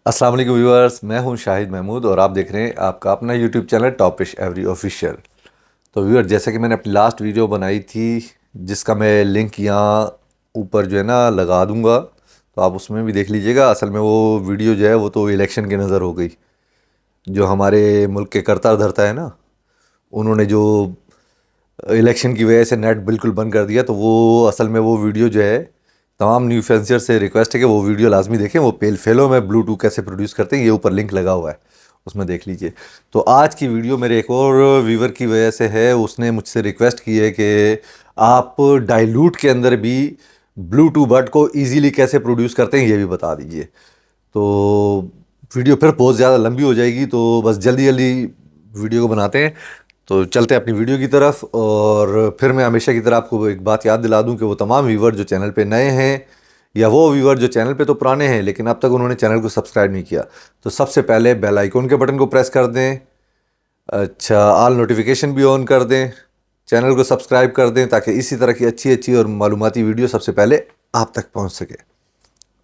अस्सलाम वालेकुम व्यूअर्स, मैं हूं शाहिद महमूद और आप देख रहे हैं आपका अपना यूट्यूब चैनल टॉपिश एवरी ऑफिशियल। तो व्यूअर, जैसे कि मैंने अपनी लास्ट वीडियो बनाई थी जिसका मैं लिंक यहाँ ऊपर जो है ना लगा दूंगा, तो आप उसमें भी देख लीजिएगा। असल में वो वीडियो जो है वो तो इलेक्शन की नज़र हो गई। जो हमारे मुल्क के करता धरता है ना, उन्होंने जो इलेक्शन की वजह से नेट बिल्कुल बंद कर दिया, तो वो असल में वो वीडियो जो है, तमाम न्यू फेंसियर से रिक्वेस्ट है कि वो वीडियो लाजमी देखें। वो पेल फेलो में ब्लूटूथ कैसे प्रोड्यूस करते हैं, ये ऊपर लिंक लगा हुआ है, उसमें देख लीजिए। तो आज की वीडियो मेरे एक और व्यूवर की वजह से है, उसने मुझसे रिक्वेस्ट की है कि आप डाइल्यूट के अंदर भी ब्लूटूथ बट को ईजीली कैसे प्रोड्यूस करते हैं ये भी बता दीजिए। तो वीडियो फिर बहुत ज़्यादा लंबी हो जाएगी, तो बस जल्दी जल्दी वीडियो को बनाते हैं। तो चलते हैं अपनी वीडियो की तरफ। और फिर मैं हमेशा की तरह आपको एक बात याद दिला दूं कि वो तमाम व्यूवर जो चैनल पे नए हैं या वो व्यूवर जो चैनल पे तो पुराने हैं लेकिन अब तक उन्होंने चैनल को सब्सक्राइब नहीं किया, तो सबसे पहले बेल आइकन के बटन को प्रेस कर दें। अच्छा, ऑल नोटिफिकेशन भी ऑन कर दें, चैनल को सब्सक्राइब कर दें ताकि इसी तरह की अच्छी अच्छी और मालूमाती वीडियो सबसे पहले आप तक पहुँच सके।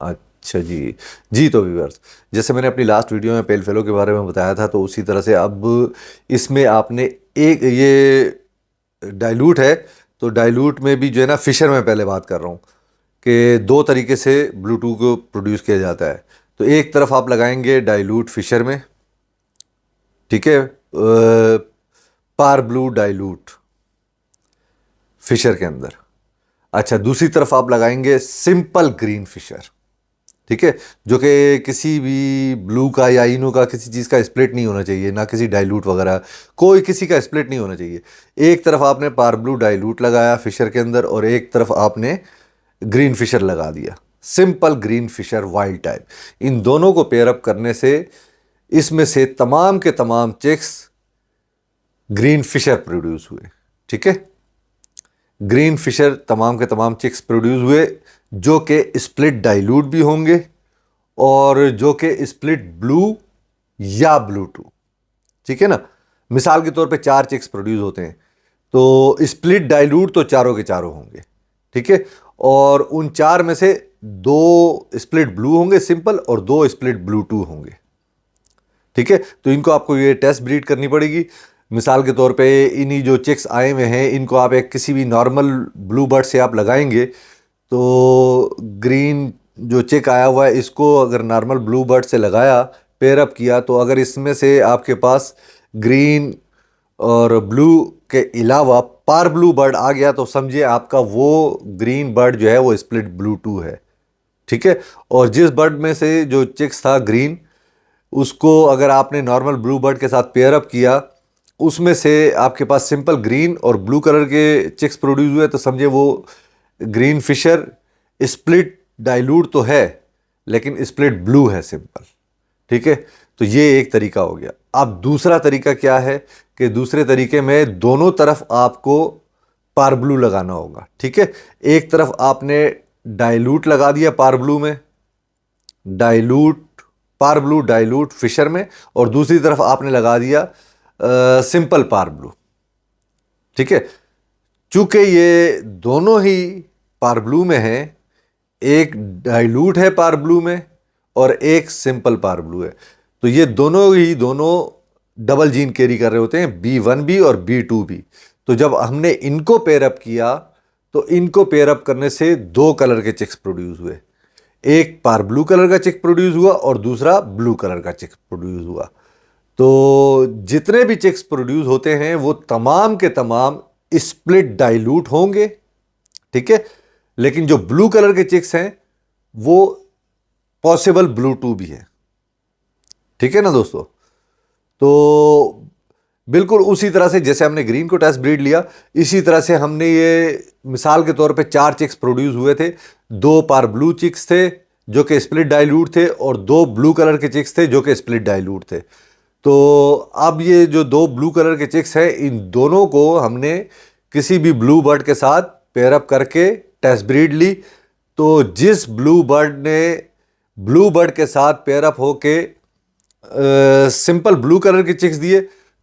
अच्छा जी। जी, तो व्यूअर्स, जैसे मैंने अपनी लास्ट वीडियो में पेल फेलो के बारे में बताया था, तो उसी तरह से अब इसमें आपने एक ये डाइल्यूट है, तो डाइल्यूट में भी जो है ना, फिशर में पहले बात कर रहा हूँ कि दो तरीके से ब्लूटूथ को प्रोड्यूस किया जाता है। तो एक तरफ आप लगाएंगे डाइल्यूट फिशर में, ठीक है, पार ब्लू डाइल्यूट फिशर के अंदर। अच्छा, दूसरी तरफ आप लगाएंगे सिंपल ग्रीन फिशर, ठीक है, जो कि किसी भी ब्लू का या इनो का किसी चीज़ का स्प्लिट नहीं होना चाहिए, ना किसी डाइल्यूट वगैरह, कोई किसी का स्प्लिट नहीं होना चाहिए। एक तरफ आपने पार ब्लू डाइल्यूट लगाया फिशर के अंदर और एक तरफ आपने ग्रीन फिशर लगा दिया, simple green fisher wild type. इन दोनों को पेयरअप करने से इसमें से तमाम के तमाम चिक्स ग्रीन फिशर प्रोड्यूस हुए, ठीक है। ग्रीन फिशर तमाम के तमाम चिक्स प्रोड्यूस हुए जो कि स्प्लिट डाइल्यूट भी होंगे और जो कि स्प्लिट ब्लू या ब्लूटूथ, ठीक है ना। मिसाल के तौर पे 4 चिक्स प्रोड्यूस होते हैं, तो स्प्लिट डाइल्यूट तो चारों के चारों होंगे, ठीक है। और उन 4 में से 2 स्प्लिट ब्लू होंगे सिंपल और 2 स्प्लिट ब्लूटूथ होंगे, ठीक है। तो इनको आपको ये टेस्ट ब्रीड करनी पड़ेगी। मिसाल के तौर पे इन्हीं जो चिक्स आए हुए हैं, इनको आप एक किसी भी नॉर्मल ब्लू बर्ड से आप लगाएंगे, तो ग्रीन जो चिक आया हुआ है इसको अगर नॉर्मल ब्लू बर्ड से लगाया, पेयरअप किया, तो अगर इसमें से आपके पास ग्रीन और ब्लू के अलावा पार ब्लू बर्ड आ गया, तो समझिए आपका वो ग्रीन बर्ड जो है वो स्प्लिट ब्लू टू है, ठीक है। और जिस बर्ड में से जो चिक्स था ग्रीन, उसको अगर आपने नॉर्मल ब्लू बर्ड के साथ पेयरअप किया, उसमें से आपके पास सिंपल ग्रीन और ब्लू कलर के चिक्स प्रोड्यूस हुए, तो समझे वो ग्रीन फिशर स्प्लिट डाइल्यूट तो है लेकिन स्प्लिट ब्लू है सिंपल, ठीक है। तो ये एक तरीका हो गया। अब दूसरा तरीका क्या है कि दूसरे तरीके में दोनों तरफ आपको पार ब्लू लगाना होगा, ठीक है। एक तरफ आपने डाइल्यूट लगा दिया पार ब्लू में, डाइल्यूट पार ब्लू डाइल्यूट फिशर में, और दूसरी तरफ आपने लगा दिया सिंपल पार ब्लू, ठीक है। चूंकि ये दोनों ही पार ब्लू में है, एक डाइल्यूट है पार ब्लू में और एक सिंपल पार ब्लू है, तो ये दोनों डबल जीन कैरी कर रहे होते हैं, B1B और B2B। तो जब हमने इनको पेयरअप किया, तो इनको पेयरअप करने से 2 कलर के चिक्स प्रोड्यूस हुए। एक पार ब्लू कलर का चिक प्रोड्यूस हुआ और दूसरा ब्लू कलर का चिक प्रोड्यूस हुआ। तो जितने भी चिक्स प्रोड्यूस होते हैं वो तमाम के तमाम स्प्लिट डाइल्यूट होंगे, ठीक है। लेकिन जो ब्लू कलर के चिक्स हैं वो पॉसिबल ब्लू टू भी है, ठीक है ना दोस्तों। तो बिल्कुल उसी तरह से जैसे हमने ग्रीन को टेस्ट ब्रीड लिया, इसी तरह से हमने ये मिसाल के तौर पे 4 चिक्स प्रोड्यूस हुए थे। 2 पार ब्लू चिक्स थे जो कि स्प्लिट डाइल्यूट थे और 2 ब्लू कलर के चिक्स थे जो कि स्प्लिट डाइल्यूट थे। तो अब ये जो 2 ब्लू कलर के चिक्स हैं, इन दोनों को हमने किसी भी ब्लू बर्ड के साथ पेयरअप करके टेस्ट ब्रीड ली। तो जिस ब्लू बर्ड ने ब्लू बर्ड के साथ पेयरअप होके सिंपल ब्लू कलर के चिक्स दिए,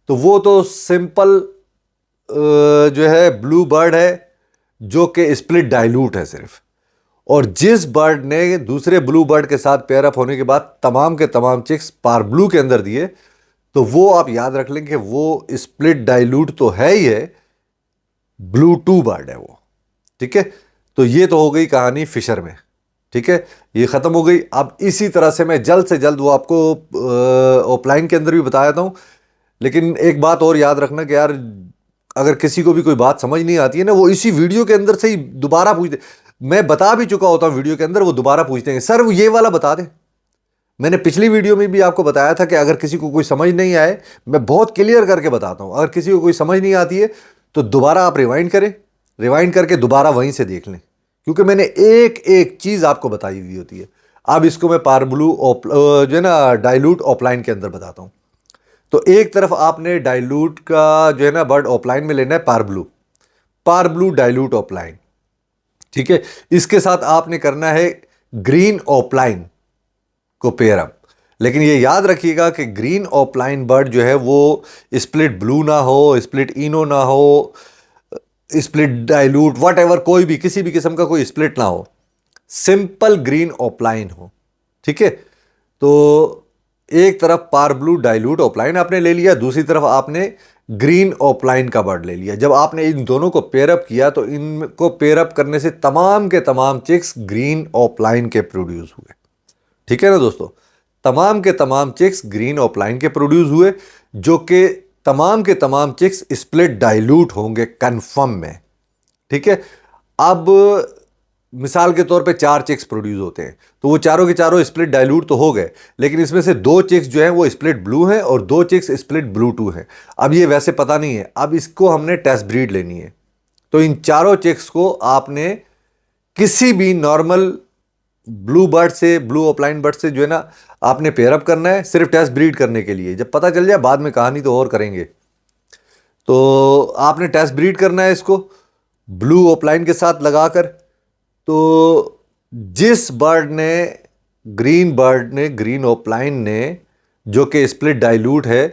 तो वो तो सिंपल जो है ब्लू बर्ड है जो कि स्प्लिट डाइल्यूट है सिर्फ। और जिस बर्ड ने दूसरे ब्लू बर्ड के साथ पेयर अप होने के बाद तमाम के तमाम चिक्स पार ब्लू के अंदर दिए, तो वो आप याद रख लेंगे वो स्प्लिट डाइल्यूट तो है ही है, ब्लू टू बर्ड है वो। ठीक है, तो ये तो हो गई कहानी फिशर में। ठीक है, ये खत्म हो गई। अब इसी तरह से मैं जल्द से जल्द वो आपको ऑफलाइन के अंदर भी बता देता हूं। लेकिन एक बात और याद रखना कि यार अगर किसी को भी कोई बात समझ नहीं आती है ना, वो इसी वीडियो के अंदर से ही दोबारा पूछते। मैं बता भी चुका होता हूं वीडियो के अंदर, वो दोबारा पूछते हैं सर वो ये वाला बता दें। मैंने पिछली वीडियो में भी आपको बताया था कि अगर किसी को कोई समझ नहीं आए, मैं बहुत क्लियर करके बताता हूं। अगर किसी को कोई समझ नहीं आती है तो दोबारा आप रिवाइंड करें, रिवाइंड करके दोबारा वहीं से देख लें, क्योंकि मैंने एक एक चीज आपको बताई हुई होती है। अब इसको मैं पार ब्लू जो है ना डाइल्यूट ऑफलाइन के अंदर बताता हूं। तो एक तरफ आपने डाइल्यूट का जो है ना बर्ड ऑफलाइन में लेना है पार ब्लू डाइल्यूट ऑफलाइन। ठीक है, इसके साथ आपने करना है ग्रीन ऑफलाइन को पेयर अप। लेकिन ये याद रखिएगा कि ग्रीन ऑफलाइन बर्ड जो है वो स्प्लिट ब्लू ना हो, स्प्लिट इनो ना हो, स्प्लिट डाइल्यूट वट एवर, कोई भी किसी भी किस्म का कोई स्प्लिट ना हो, सिंपल ग्रीन ऑफलाइन हो। ठीक है, तो एक तरफ पार ब्लू डाइल्यूट ऑफलाइन आपने ले लिया, दूसरी तरफ आपने ग्रीन ऑफलाइन का बर्ड ले लिया। जब आपने इन दोनों को पेयरअप किया तो इनको पेयरअप करने से तमाम के तमाम चिक्स ग्रीन ऑफलाइन के प्रोड्यूस हुए। ठीक है ना दोस्तों, तमाम के तमाम चिक्स ग्रीन ऑफलाइन के प्रोड्यूस हुए, जो कि तमाम के तमाम चिक्स स्प्लिट डाइल्यूट होंगे कंफर्म में। ठीक है, अब मिसाल के तौर पे 4 चिक्स प्रोड्यूस होते हैं, तो वो चारों के चारों स्प्लिट डाइल्यूट तो हो गए, लेकिन इसमें से 2 चिक्स जो हैं वो स्प्लिट ब्लू हैं और 2 चिक्स स्प्लिट ब्लू टू हैं। अब ये वैसे पता नहीं है, अब इसको हमने टेस्ट ब्रीड लेनी है। तो इन चारों चिक्स को आपने किसी भी नॉर्मल ब्लू बर्ड से, ब्लू ऑफलाइन बर्ड से जो है ना आपने पेयरअप करना है, सिर्फ टेस्ट ब्रीड करने के लिए। जब पता चल जाए बाद में कहानी तो और करेंगे। तो आपने टेस्ट ब्रीड करना है इसको ब्लू ऑफलाइन के साथ लगाकर। तो जिस बर्ड ने ग्रीन ऑफलाइन ने, जो कि स्प्लिट डाइल्यूट है,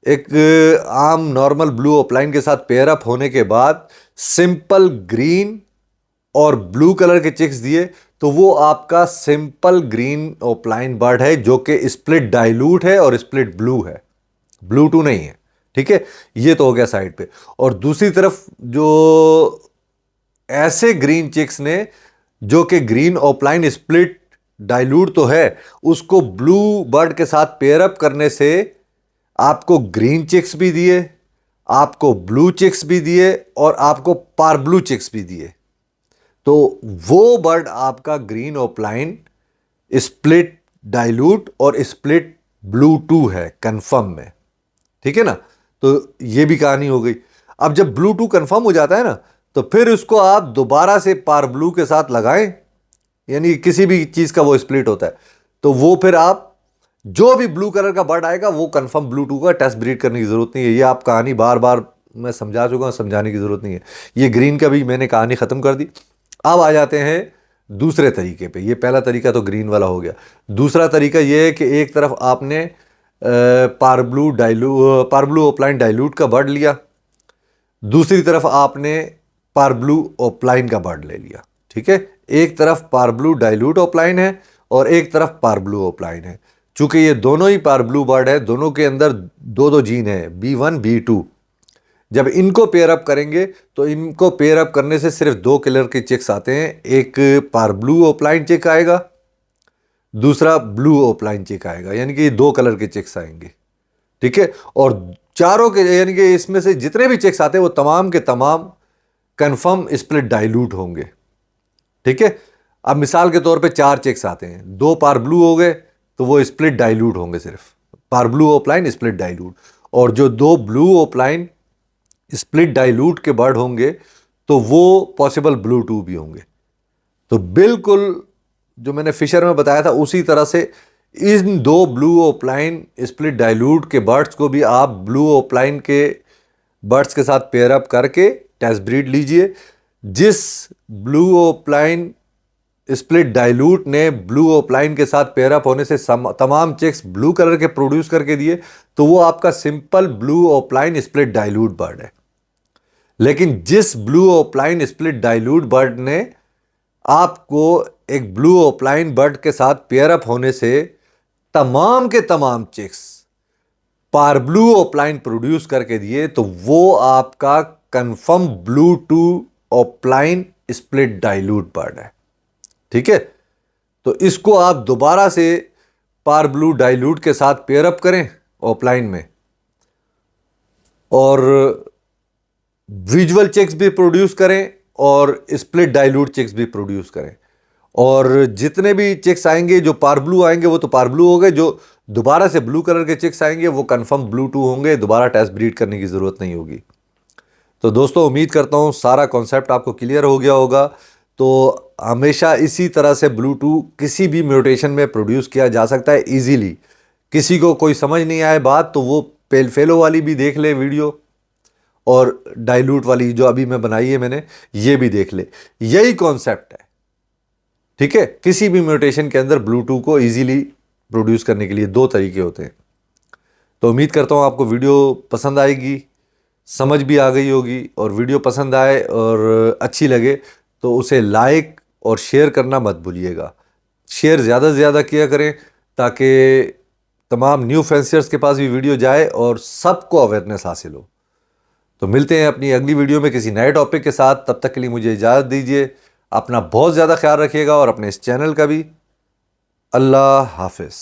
एक आम नॉर्मल ब्लू ऑफलाइन के साथ पेयर अप होने के बाद सिंपल ग्रीन और ब्लू कलर के चिक्स दिए, तो वो आपका सिंपल ग्रीन ऑफलाइन बर्ड है, जो कि स्प्लिट डाइल्यूट है और स्प्लिट ब्लू है, ब्लू टू नहीं है। ठीक है, ये तो हो गया साइड पे। और दूसरी तरफ जो ऐसे ग्रीन चिक्स ने जो कि ग्रीन ऑफलाइन स्प्लिट डाइल्यूट तो है, उसको ब्लू बर्ड के साथ पेयर अप करने से आपको ग्रीन चिक्स भी दिए, आपको ब्लू चिक्स भी दिए और आपको पार ब्लू चिक्स भी दिए। तो वो बर्ड आपका ग्रीन ऑफलाइन स्प्लिट डाइल्यूट और स्प्लिट ब्लू टू है कंफर्म में। ठीक है ना, तो ये भी कहानी हो गई। अब जब ब्लू टू कंफर्म हो जाता है ना, तो फिर उसको आप दोबारा से पार ब्लू के साथ लगाएं, यानी किसी भी चीज का वो स्प्लिट होता है, तो वो फिर आप जो भी ब्लू कलर का बर्ड आएगा वो कंफर्म ब्लू टू का, टेस्ट ब्रीड करने की जरूरत नहीं है। ये आप कहानी बार बार मैं समझा चुका हूं, समझाने की जरूरत नहीं है। ये ग्रीन का भी मैंने कहानी खत्म कर दी। अब आ जाते हैं दूसरे तरीके पे। ये पहला तरीका तो ग्रीन वाला हो गया। दूसरा तरीका ये है कि एक तरफ आपने पार ब्लू ऑफलाइन डाइल्यूट का बर्ड लिया, दूसरी तरफ आपने पार ब्लू ऑफलाइन का बर्ड ले लिया। ठीक है, एक तरफ पार ब्लू डाइल्यूट ऑफलाइन है और एक तरफ पार ब्लू ऑफलाइन है। चूंकि ये दोनों ही पार ब्लू बर्ड है, दोनों के अंदर दो दो जीन है, B1 B2। जब इनको पेयर अप करेंगे तो इनको पेयर अप करने से सिर्फ 2 कलर के चिक्स आते हैं। एक पार ब्लू ऑफलाइन चिक आएगा, दूसरा ब्लू ऑफलाइन चिक आएगा, यानी कि 2 कलर के चिक्स आएंगे। ठीक है, और चारों के यानी कि इसमें से जितने भी चिक्स आते हैं वो तमाम के तमाम कंफर्म स्प्लिट डाइल्यूट होंगे। ठीक है, अब मिसाल के तौर पे 4 चिक्स आते हैं, 2 पार ब्लू हो गए तो वो स्प्लिट डाइल्यूट होंगे, सिर्फ पार ब्लू ऑफलाइन स्प्लिट डाइल्यूट। और जो 2 ब्लू ऑफलाइन स्प्लिट डाइल्यूट के बर्ड होंगे तो वो पॉसिबल ब्लू टू भी होंगे। तो बिल्कुल जो मैंने फिशर में बताया था उसी तरह से इन 2 ब्लू ऑफलाइन स्प्लिट डाइल्यूट के बर्ड्स को भी आप ब्लू ऑफलाइन के बर्ड्स के साथ पेयर अप करके टेस्ट ब्रीड लीजिए। जिस ब्लू ऑफलाइन स्प्लिट डाइल्यूट ने ब्लू ऑफलाइन के साथ पेयर अप होने से तमाम चिक्स ब्लू कलर के प्रोड्यूस करके दिए, तो वो आपका simple blue offline split dilute bird है। लेकिन जिस blue offline split dilute bird ने आपको एक ब्लू ओपलाइन बर्ड के साथ पेयर अप होने से तमाम के तमाम चिक्स पारब्लू ओपलाइन प्रोड्यूस करके दिए, तो वो आपका कंफर्म ब्लू टू ओपलाइन स्प्लिट डाइल्यूट बर्ड है। ठीक है, तो इसको आप दोबारा से पार ब्लू डाइल्यूट के साथ पेयर अप करें ऑफलाइन में, और विजुअल चिक्स भी प्रोड्यूस करें और स्प्लिट डाइल्यूट चिक्स भी प्रोड्यूस करें। और जितने भी चिक्स आएंगे जो पार ब्लू आएंगे वो तो पार ब्लू हो गए, जो दोबारा से ब्लू कलर के चिक्स आएंगे वो कंफर्म ब्लू टू होंगे, दोबारा टेस्ट ब्रीड करने की ज़रूरत नहीं होगी। तो दोस्तों उम्मीद करता हूँ सारा कॉन्सेप्ट आपको क्लियर हो गया होगा। तो हमेशा इसी तरह से ब्लू टू किसी भी म्यूटेशन में प्रोड्यूस किया जा सकता है इजीली। किसी को कोई समझ नहीं आए बात तो वो पेल फेलो वाली भी देख ले वीडियो, और डाइल्यूट वाली जो अभी मैं बनाई है मैंने ये भी देख ले, यही कॉन्सेप्ट है। ठीक है, किसी भी म्यूटेशन के अंदर ब्लू टू को इजीली प्रोड्यूस करने के लिए दो तरीके होते हैं। तो उम्मीद करता हूँ आपको वीडियो पसंद आएगी, समझ भी आ गई होगी, और वीडियो पसंद आए और अच्छी लगे तो उसे लाइक और शेयर करना मत भूलिएगा। शेयर ज़्यादा से ज़्यादा किया करें ताकि तमाम न्यू फैंसियर्स के पास भी वीडियो जाए और सबको अवेयरनेस हासिल हो। तो मिलते हैं अपनी अगली वीडियो में किसी नए टॉपिक के साथ, तब तक के लिए मुझे इजाज़त दीजिए। अपना बहुत ज़्यादा ख्याल रखिएगा और अपने इस चैनल का भी। अल्लाह हाफिज़।